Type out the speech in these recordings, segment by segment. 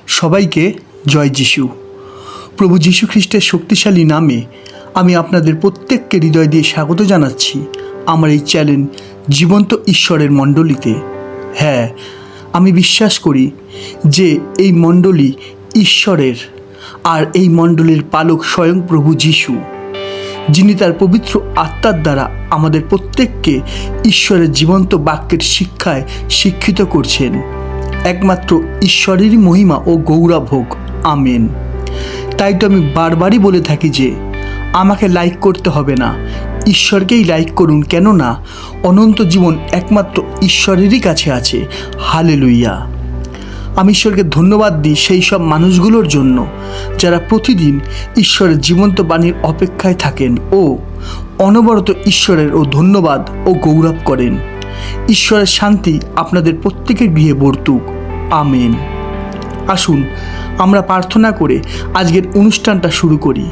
সবাইকে জয় যিশু। প্রভু যীশু খ্রিস্টের শক্তিশালী নামে আমি আপনাদের প্রত্যেককে হৃদয় দিয়ে স্বাগত জানাচ্ছি আমার এই চ্যানেল জীবন্ত ঈশ্বরের মণ্ডলীতে। হ্যাঁ, আমি বিশ্বাস করি যে এই মণ্ডলী ঈশ্বরের, আর এই মণ্ডলীর পালক স্বয়ং প্রভু যীশু, যিনি তার পবিত্র আত্মার দ্বারা আমাদের প্রত্যেককে ঈশ্বরের জীবন্ত বাক্যের শিক্ষায় শিক্ষিত করছেন। একমাত্র ঈশ্বরেরই মহিমা ও গৌরব হোক, আমেন। তাই তো আমি বারবারই বলে থাকি যে আমাকে লাইক করতে হবে না, ঈশ্বরকেই লাইক করুন, কেননা অনন্ত জীবন একমাত্র ঈশ্বরেরই কাছে আছে। হালেলুইয়া। আমি ঈশ্বরকে ধন্যবাদ দিই সেই সব মানুষগুলোর জন্য যারা প্রতিদিন ঈশ্বরের জীবন্ত বাণীর অপেক্ষায় থাকেন ও অনবরত ঈশ্বরের ও ধন্যবাদ ও গৌরব করেন। ঈশ্বরের শান্তি আপনাদের প্রত্যেকের গৃহে বর্তুক, আমেন। আসুন আমরা প্রার্থনা করে আজকের অনুষ্ঠানটা শুরু করি।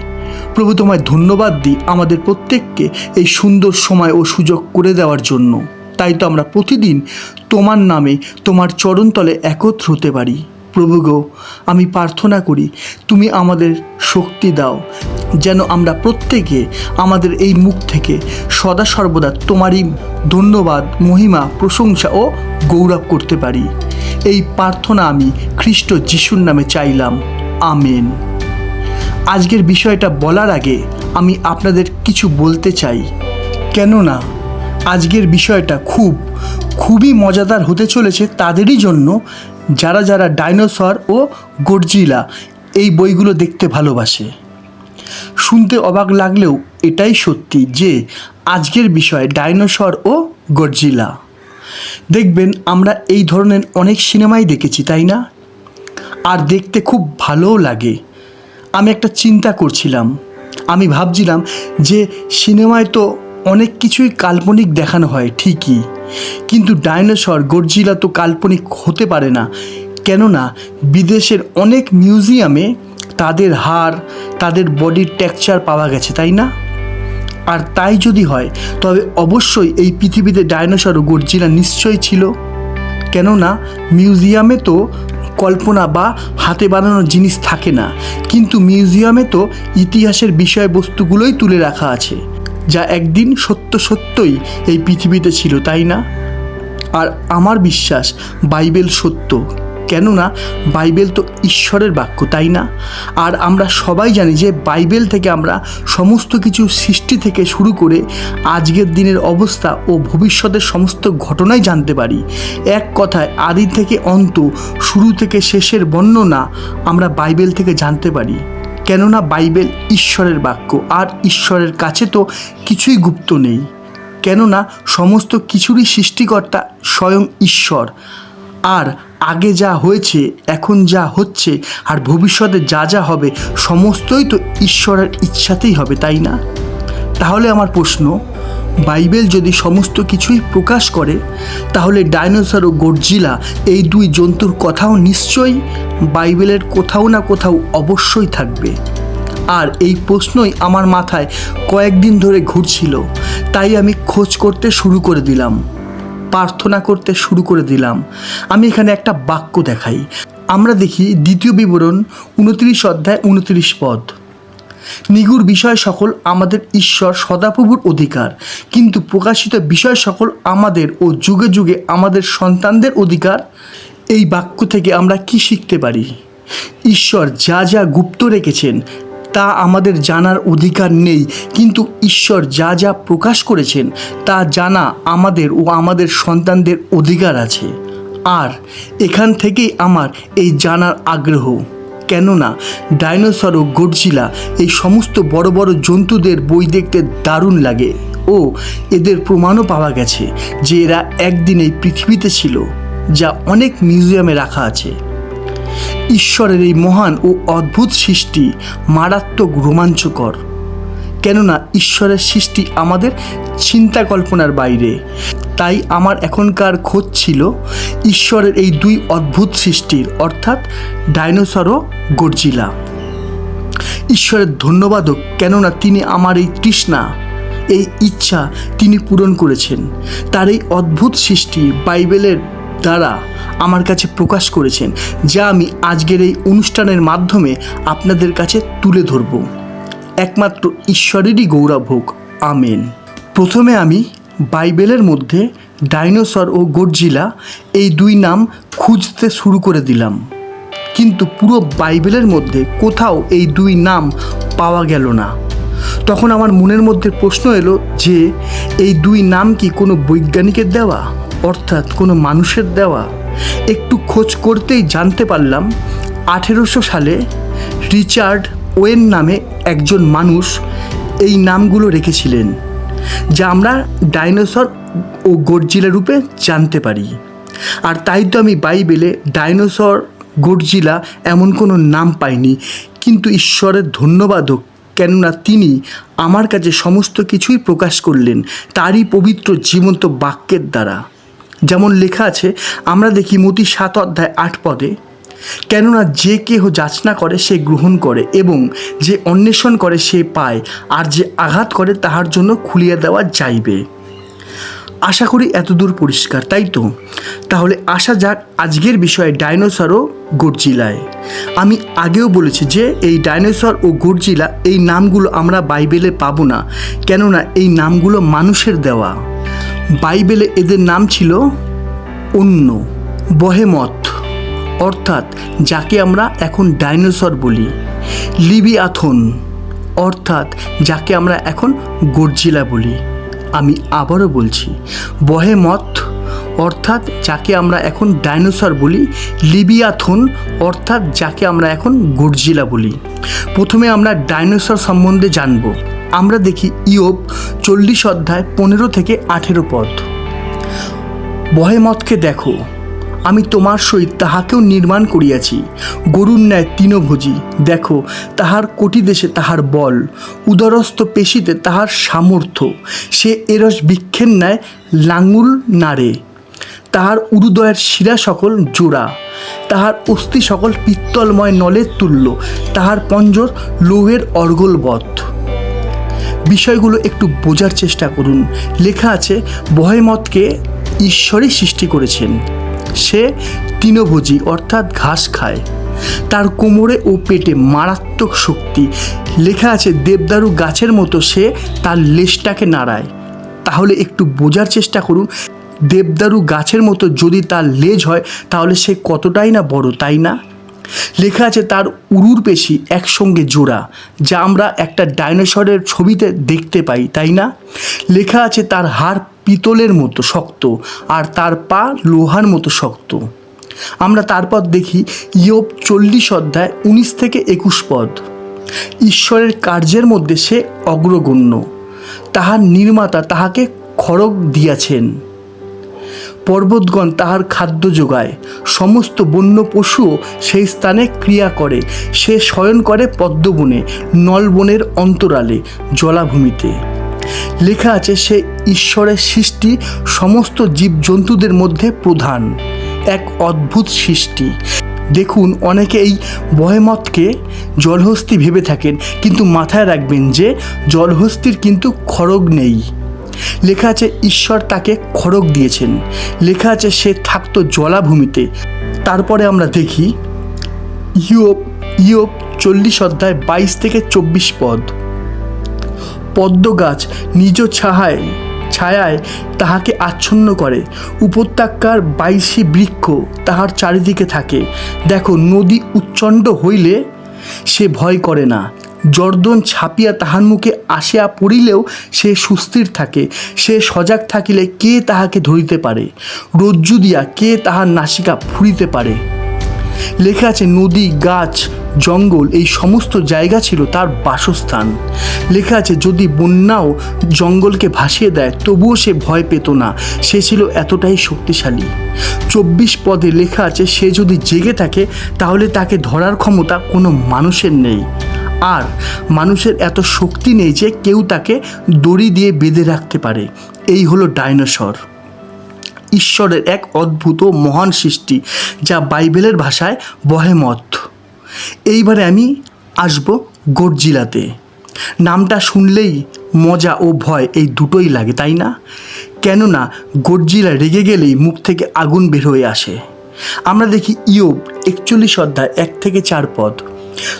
প্রভু, তোমায় ধন্যবাদ দিই আমাদের প্রত্যেককে এই সুন্দর সময় ও সুযোগ করে দেওয়ার জন্য। তাই তো আমরা প্রতিদিন তোমার নামে তোমার চরণতলে একত্র হতে পারি। প্রভু গো, আমি প্রার্থনা করি তুমি আমাদের শক্তি দাও, যেন আমরা প্রত্যেকে আমাদের এই মুখ থেকে সদা সর্বদা তোমারই ধন্যবাদ, মহিমা, প্রশংসা ও গৌরব করতে পারি। এই প্রার্থনা আমি খ্রিস্ট যিশুর নামে চাইলাম, আমেন। আজকের বিষয়টা বলার আগে আমি আপনাদের কিছু বলতে চাই, কেননা আজকের বিষয়টা খুবই মজাদার হতে চলেছে তাদেরই জন্য যারা যারা ডাইনোসর ও গডজিলা এই বইগুলো দেখতে ভালোবাসে। শুনতে অবাক লাগলেও এটাই সত্যি যে আজকের বিষয় ডাইনোসর ও গডজিলা। দেখবেন আমরা এই ধরনের অনেক সিনেমাই দেখেছি, তাই না? আর দেখতে খুব ভালোও লাগে। আমি একটা চিন্তা করছিলাম, আমি ভাবছিলাম যে সিনেমায় তো অনেক কিছুই কাল্পনিক দেখানো হয় ঠিকই, কিন্তু ডাইনোসর, গডজিলা তো কাল্পনিক হতে পারে না, কেননা বিদেশের অনেক মিউজিয়ামে তাদের হাড়, তাদের বডির টেক্সচার পাওয়া গেছে, তাই না? আর তাই যদি হয় তবে অবশ্যই এই পৃথিবীতে ডাইনোসর ও গডজিলা নিশ্চয়ই ছিল, কেননা মিউজিয়ামে তো কল্পনা বা হাতে বানানো জিনিস থাকে না, কিন্তু মিউজিয়ামে তো ইতিহাসের বিষয়বস্তুগুলোই তুলে রাখা আছে যা একদিন সত্যই এই পৃথিবীতে ছিল, তাই না? আর আমার বিশ্বাস বাইবেল সত্য, কেননা বাইবেল তো ঈশ্বরের বাক্য, তাই না? আর আমরা সবাই জানি যে বাইবেল থেকে আমরা সমস্ত কিছু সৃষ্টি থেকে শুরু করে আজকের দিনের অবস্থা ও ভবিষ্যতের সমস্ত ঘটনাই জানতে পারি। এক কথায় আদি থেকে অন্ত, শুরু থেকে শেষের বর্ণনা আমরা বাইবেল থেকে জানতে পারি, কেননা বাইবেল ঈশ্বরের বাক্য, আর ঈশ্বরের কাছে তো কিছুই গুপ্ত নেই, কেননা সমস্ত কিছুরই সৃষ্টিকর্তা স্বয়ং ঈশ্বর। আর আগে যা হয়েছে, এখন যা হচ্ছে, আর ভবিষ্যতে যা যা হবে সমস্তই তো ঈশ্বরের ইচ্ছাতেই হবে, তাই না? তাহলে আমার প্রশ্ন, বাইবেল যদি সমস্ত কিছুই প্রকাশ করে, তাহলে ডাইনোসর ও গডজিলা এই দুই জন্তুর কথাও নিশ্চয়ই বাইবেলের কোথাও না কোথাও অবশ্যই থাকবে। আর এই প্রশ্নই আমার মাথায় কয়েকদিন ধরে ঘুরছিল, তাই আমি খোঁজ করতে শুরু করে দিলাম, প্রার্থনা করতে শুরু করে দিলাম। আমি এখানে একটা বাক্য দেখাই। আমরা দেখি দ্বিতীয় বিবরণ 29 অধ্যায় 29 পদ, নিগুড় বিষয় সকল আমাদের ঈশ্বর সদাপ্রভুর অধিকার, কিন্তু প্রকাশিত বিষয় সকল আমাদের ও যুগে যুগে আমাদের সন্তানদের অধিকার। এই বাক্য থেকে আমরা কি শিখতে পারি? ঈশ্বর যা যা গুপ্ত রেখেছেন তা আমাদের জানার অধিকার নেই, কিন্তু ঈশ্বর যা যা প্রকাশ করেছেন তা জানা আমাদের ও আমাদের সন্তানদের অধিকার আছে। আর এখান থেকেই আমার এই জানার আগ্রহ, কেননা ডাইনোসর ও গডজিলা এই সমস্ত বড় বড় জন্তুদের বই দেখতে দারুণ লাগে ও এদের প্রমাণও পাওয়া গেছে যে এরা একদিন এই পৃথিবীতে ছিল, যা অনেক মিউজিয়ামে রাখা আছে। ঈশ্বরের এই মহান ও অদ্ভুত সৃষ্টি মারাত্মক রোমাঞ্চকর, কেননা ঈশ্বরের সৃষ্টি আমাদের চিন্তা কল্পনার বাইরে। তাই আমার এখনকার খোঁজ ছিল ঈশ্বরের এই দুই অদ্ভুত সৃষ্টির, অর্থাৎ ডাইনোসর ও গডজিলা। ঈশ্বরের ধন্যবাদ হোক, কেননা তিনি আমার এই তৃষ্ণা, এই ইচ্ছা তিনি পূরণ করেছেন। তার এই অদ্ভুত সৃষ্টি বাইবেলের দ্বারা আমার কাছে প্রকাশ করেছেন, যা আমি আজকের এই অনুষ্ঠানের মাধ্যমে আপনাদের কাছে তুলে ধরব। একমাত্র ঈশ্বরেরই গৌরব হোক, আমেন। প্রথমে আমি বাইবেলের মধ্যে ডাইনোসর ও গডজিলা এই দুই নাম খুঁজতে শুরু করে দিলাম, কিন্তু পুরো বাইবেলের মধ্যে কোথাও এই দুই নাম পাওয়া গেল না। তখন আমার মনের মধ্যে প্রশ্ন এলো যে এই দুই নাম কি কোনো বৈজ্ঞানিকের দেওয়া, অর্থাৎ কোনো মানুষের দেওয়া? একটু খোঁজ করতেই জানতে পারলাম 1800 সালে রিচার্ড ওয়েন নামে একজন মানুষ এই নামগুলো রেখেছিলেন, যা আমরা ডাইনোসর ও গডজিলা রূপে জানতে পারি। আর তাই তো আমি বাইবেলে ডাইনোসর, গডজিলা এমন কোনো নাম পাইনি, কিন্তু ঈশ্বরের ধন্যবাদ হোক, কেননা তিনি আমার কাছে সমস্ত কিছুই প্রকাশ করলেন তারই পবিত্র জীবন্ত বাক্যের দ্বারা। যেমন লেখা আছে, আমরা দেখি মতি 7:8 কেননা যে কেহ যাচনা করে সে গ্রহণ করে, এবং যে অন্বেষণ করে সে পায়, আর যে আঘাত করে তাহার জন্য খুলিয়া দেওয়া যাইবে। আশা করি এতদূর পরিষ্কার, তাই তো? তাহলে আসা যাক আজকের বিষয়ে ডাইনোসর ও গডজিলায়। আমি আগেও বলেছি যে এই ডাইনোসর ও গডজিলা এই নামগুলো আমরা বাইবেলে পাবো না, কেননা এই নামগুলো মানুষের দেওয়া। বাইবেলে এদের নাম ছিল অন্য, বহেমথ, অর্থাৎ যাকে আমরা এখন ডাইনোসর বলি, লিবিয়াথন, অর্থাৎ যাকে আমরা এখন গডজিলা বলি। আমি আবারও বলছি, বহেমথ অর্থাৎ যাকে আমরা এখন ডাইনোসর বলি, লিবিয়াথন অর্থাৎ যাকে আমরা এখন গডজিলা বলি। প্রথমে আমরা ডাইনোসর সম্বন্ধে জানব। আমরা দেখি ইয়োব 40:15-18। বহেমথকে দেখো, আমি তোমার সহিত তাহাকেও নির্মাণ করিয়াছি, গরুর ন্যায় তৃণভোজী। দেখো, তাহার কোটি দেশে তাহার বল, উদরস্থ পেশিতে তাহার সামর্থ্য। সে এরস বৃক্ষের ন্যায় লাঙুল নাড়ে, তাহার উরুদয়ের শিরা সকল জোড়া, তাহার অস্থি সকল পিত্তলময় নলের তুল্য, তাহার পঞ্জর লৌহের অর্গলবৎ। বিষয়গুলো একটু বোঝার চেষ্টা করুন। লেখা আছে বহেমথকে ঈশ্বরই সৃষ্টি করেছেন। সে তৃণভোজী অর্থাৎ ঘাস খায়, তার কোমরে ও পেটে মারাত্মক শক্তি। লেখা আছে দেবদারু গাছের মতো সে তার লেজটাকে নাড়ায়। তাহলে একটু বোঝার চেষ্টা করুন, দেবদারু গাছের মতো যদি তার লেজ হয় তাহলে সে কতটাই না বড়, তাই না? লেখা আছে তার উরুর পেশি একসঙ্গে জোড়া, যা আমরা একটা ডাইনোসরের ছবিতে দেখতে পাই, তাই না? লেখা আছে তার হাড় পিতলের মতো শক্ত, আর তার পা লোহার মতো শক্ত। আমরা তারপর দেখি ইয়োব 40:19-21। ঈশ্বরের কার্যের মধ্যে সে অগ্রগণ্য, তাহার নির্মাতা তাহাকে খড়গ দিয়াছেন। পর্বতগণ তাহার খাদ্য যোগায়, সমস্ত বন্য পশুও সেই স্থানে ক্রিয়া করে। সে শয়ন করে পদ্মবনে, নলবনের অন্তরালে, জলাভূমিতে। লেখা আছে সে ঈশ্বরের সৃষ্টি, সমস্ত জীবজন্তুদের মধ্যে প্রধান, এক অদ্ভুত সৃষ্টি। দেখুন, অনেকে এই বহেমথকে জলহস্তী ভেবে থাকেন, কিন্তু মাথায় রাখবেন যে জলহস্তীর কিন্তু খড়গ নেই। লেখা আছে ঈশ্বর তাকে খড়গ দিয়েছেন। লেখা আছে সে থাকতো জলাভূমিতে। তারপরে আমরা দেখি ইয়োব 40:22-24। পদ্ম গাছ নিজ ছায়ায় তাহাকে আচ্ছন্ন করে, উপত্যকার 22 বৃক্ষ তাহার চারিদিকে থাকে। দেখো, নদী উচ্চণ্ড হইলে সে ভয় করে না, জর্দন ছাপিয়া তাহার মুখে আসিয়া পড়িলেও সে সুস্থির থাকে। সে সজাগ থাকিলে কে তাহাকে ধরিতে পারে? রজ্জু দিয়া কে তাহার নাসিকা ফুঁড়িতে পারে? লেখা আছে নদী, গাছ, জঙ্গল এই সমস্ত জায়গা ছিল তার বাসস্থান। লেখা আছে যদি বন্যাও জঙ্গলকে ভাসিয়ে দেয় তবুও সে ভয় পেত না, সে ছিল এতটাই শক্তিশালী। 24 পদে লেখা আছে সে যদি জেগে থাকে তাহলে তাকে ধরার ক্ষমতা কোনো মানুষের নেই, আর মানুষের এত শক্তি নেই যে কেউ তাকে দড়ি দিয়ে বেঁধে রাখতে পারে। এই হলো ডাইনোসর, ঈশ্বরের এক অদ্ভুত ও মহান সৃষ্টি, যা বাইবেলের ভাষায় বহেমথ। এইবারে আমি আসব গডজিলাতে। নামটা শুনলেই মজা ও ভয় এই দুটোই লাগে, তাই না? কেননা গডজিলা রেগে গেলেই মুখ থেকে আগুন বের হয়ে আসে। আমরা দেখি ইয়োব 41 অধ্যায় 1 থেকে 4 পদ।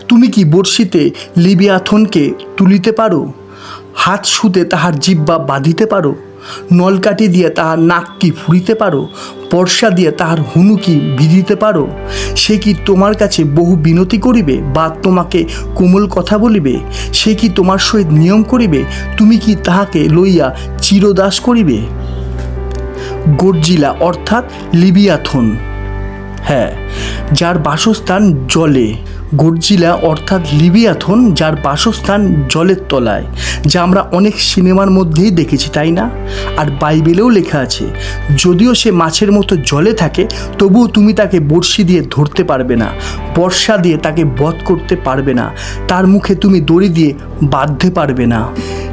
তুমি কি বড়শিতে লিবিয়াথনকে তুলিতে পারো? হাত সুতে তাহার জিহ্বা বাঁধিতে পারো? নলকাঠি দিয়ে তাহার নাক কি ফুরিতে পারো? পর্ষা দিয়ে তাহার হুনু কি বিঁধিতে পারো? সে কি তোমার কাছে বহু বিনতি করিবে বা তোমাকে কোমল কথা বলিবে? সে কি তোমার সহিত নিয়ম করিবে? তুমি কি তাহাকে লইয়া চিরদাস করিবে? গডজিলা অর্থাৎ লিবিয়াথন, হ্যাঁ, যার বাসস্থান জলে। গডজিলা অর্থাৎ লিবিয়াথন, যার বাসস্থান জলের তলায়, যা আমরা অনেক সিনেমার মধ্যেই দেখেছি, তাই না? আর বাইবেলেও লেখা আছে, যদিও সে মাছের মতো জলে থাকে, তবুও তুমি তাকে বড়শি দিয়ে ধরতে পারবে না, বর্ষা দিয়ে তাকে বধ করতে পারবে না, তার মুখে তুমি দড়ি দিয়ে বাঁধতে পারবে না।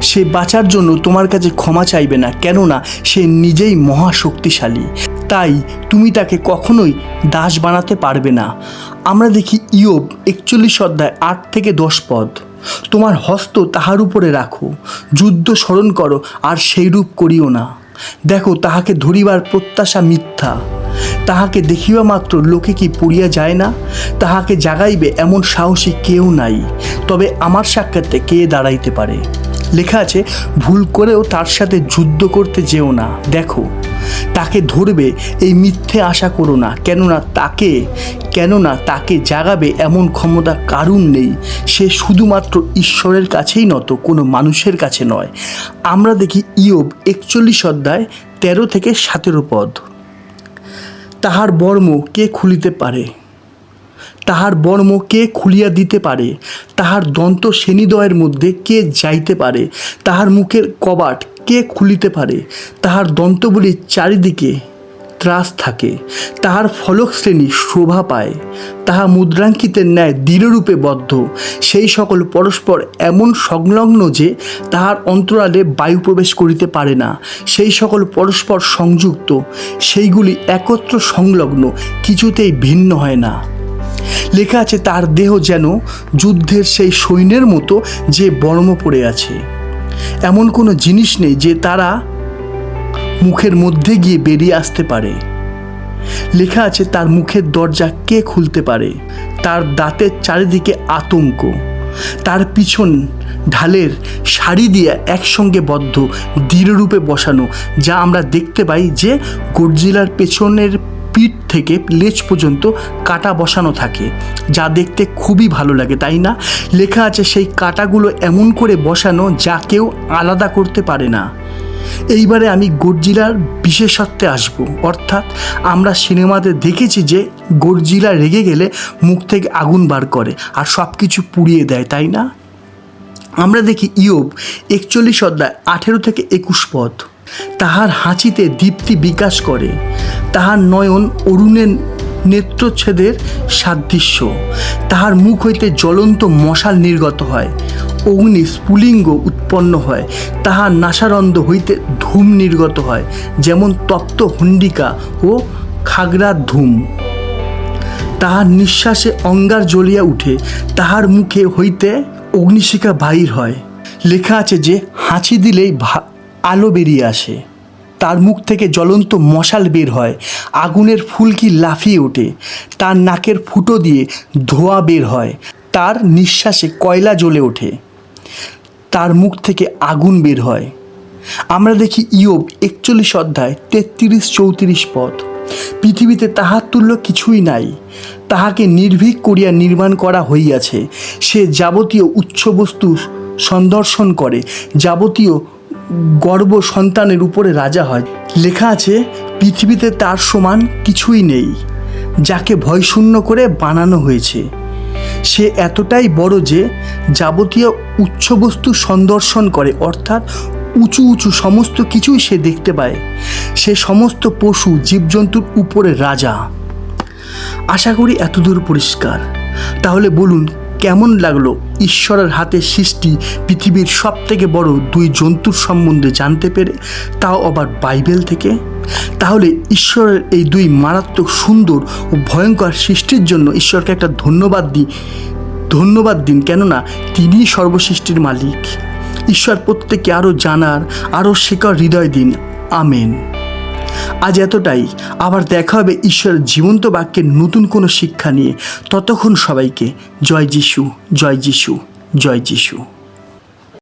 সে বাঁচার জন্য তোমার কাছে ক্ষমা চাইবে না, কেননা সে নিজেই মহাশক্তিশালী। তাই তুমি তাকে কখনোই দাস বানাতে পারবে না। আমরা দেখি ইয়োব 41 অধ্যায় 8 থেকে 10 পদ। তোমার হস্ত তাহার উপরে রাখো, যুদ্ধ স্মরণ করো আর সেইরূপ করিও না। দেখো, তাহাকে ধরিবার প্রত্যাশা মিথ্যা। তাহাকে দেখিবা মাত্র লোকে কি পড়িয়া যায় না? তাহাকে জাগাইবে এমন সাহসী কেউ নাই, তবে আমার সাক্ষাতে কে দাঁড়াইতে পারে? লেখা আছে, ভুল করেও তার সাথে যুদ্ধ করতে যেও না। দেখো, তাকে ধরবে এই মিথ্যে আশা করো না, কেননা তাকে জাগাবে এমন ক্ষমতা কারুর নেই। সে শুধুমাত্র ঈশ্বরের কাছেই নত, কোনো মানুষের কাছে নয়। আমরা দেখি ইয়োব 41 অধ্যায় 13 থেকে 17 পদ। তাহার বর্ম কে খুলিতে পারে? তাহার বর্ম কে খুলিয়া দিতে পারে? তাহার দন্ত শ্রেণীদ্বয়ের মধ্যে কে যাইতে পারে? তাহার মুখের কবাট কে খুলিতে পারে? তাহার দন্তগুলির চারিদিকে ত্রাস থাকে, তাহার ফলক শ্রেণী শোভা পায়, তাহা মুদ্রাঙ্কিতের ন্যায় দৃঢ়রূপে বদ্ধ। সেই সকল পরস্পর এমন সংলগ্ন যে তাহার অন্তরালে বায়ু প্রবেশ করিতে পারে না। সেই সকল পরস্পর সংযুক্ত, সেইগুলি একত্র সংলগ্ন, কিছুতেই ভিন্ন হয় না। লেখা আছে, তার দেহ যেন যুদ্ধের সেই সৈন্যের মতো যে বর্ম পড়ে আছে। এমন কোনো জিনিস নেই যে তারা মুখের মধ্যে গিয়ে বেরিয়ে আসতে পারে। লেখা আছে, তার মুখের দরজা কে খুলতে পারে? তার দাঁতের চারিদিকে আতঙ্ক, তার পিছন ঢালের সারি দিয়ে একসঙ্গে বদ্ধ, দৃঢ়রূপে বসানো, যা আমরা দেখতে পাই যে গডজিলার পেছনের পিঠ থেকে লেজ পর্যন্ত কাঁটা বসানো থাকে, যা দেখতে খুবই ভালো লাগে, তাই না? লেখা আছে, সেই কাঁটাগুলো এমন করে বসানো যা কেউ আলাদা করতে পারে না। এইবারে আমি গডজিলার বিশেষত্বে আসব। অর্থাৎ আমরা সিনেমাতে দেখেছি যে গডজিলা রেগে গেলে মুখ থেকে আগুন বার করে আর সব কিছু পুড়িয়ে দেয়, তাই না? আমরা দেখি ইয়োব 41 অধ্যায় 18 থেকে 21 পদ। তাহার হাঁচিতে দীপ্তি বিকাশ করে, তাহার নয়ন অরুণের নেত্রচ্ছেদের সাদৃশ্য, তাহার মুখ হইতে জ্বলন্ত মশাল নির্গত হয়, অগ্নি স্ফুলিঙ্গ উৎপন্ন হয়, তাহার নাসারন্ধ্র হইতে ধূম নির্গত হয়, যেমন তপ্ত হন্ডিকা ও খাগড়ার ধূম। তাহার নিঃশ্বাসে অঙ্গার জ্বলিয়া উঠে, তাহার মুখে হইতে অগ্নিশিখা বাহির হয়। লেখা আছে যে হাঁচি দিলেই আলো বেরিয়ে আসে, তার মুখ থেকে জ্বলন্ত মশাল বের হয়, আগুনের ফুলকি লাফিয়ে ওঠে, তার নাকের ফুটো দিয়ে ধোঁয়া বের হয়, তার নিঃশ্বাসে কয়লা জ্বলে ওঠে, তার মুখ থেকে আগুন বের হয়। আমরা দেখি ইয়োব 41 অধ্যায় 33-34 পদ। পৃথিবীতে তাহার তুল্য কিছুই নাই, তাহাকে নির্ভীক করিয়া নির্মাণ করা হইয়াছে। সে যাবতীয় উচ্চ বস্তু সন্দর্শন করে, যাবতীয় গর্ব সন্তানের উপরে রাজা হয়। লেখা আছে, পৃথিবীতে তার সমান কিছুই নেই, যাকে ভয়শূন্য করে বানানো হয়েছে। সে এতটাই বড় যে যাবতীয় উচ্চ বস্তু সন্দর্শন করে, অর্থাৎ উঁচু উঁচু সমস্ত কিছুই সে দেখতে পায়। সে সমস্ত পশু জীবজন্তুর উপরে রাজা। আশা করি এতদূর পরিষ্কার। তাহলে বলুন, কেমন লাগলো ঈশ্বরের হাতে সৃষ্টি পৃথিবীর সব থেকে বড় 2 জন্তুর সম্বন্ধে জানতে পেরে, তাও আবার বাইবেল থেকে? তাহলে ঈশ্বরের এই 2 মারাত্মক সুন্দর ও ভয়ঙ্কর সৃষ্টির জন্য ঈশ্বরকে একটা ধন্যবাদ দিন, কেননা তিনিই সর্বসৃষ্টির মালিক। ঈশ্বর প্রত্যেককে আরও জানার, আরও শেখার হৃদয় দিন। আমেন। আজ এতটাই। আবার দেখা হবে ঈশ্বরের জীবন্ত বাক্যের নতুন কোনো শিক্ষা নিয়ে। ততক্ষণ সবাইকে জয় যিশু, জয় যিশু, জয় যিশু।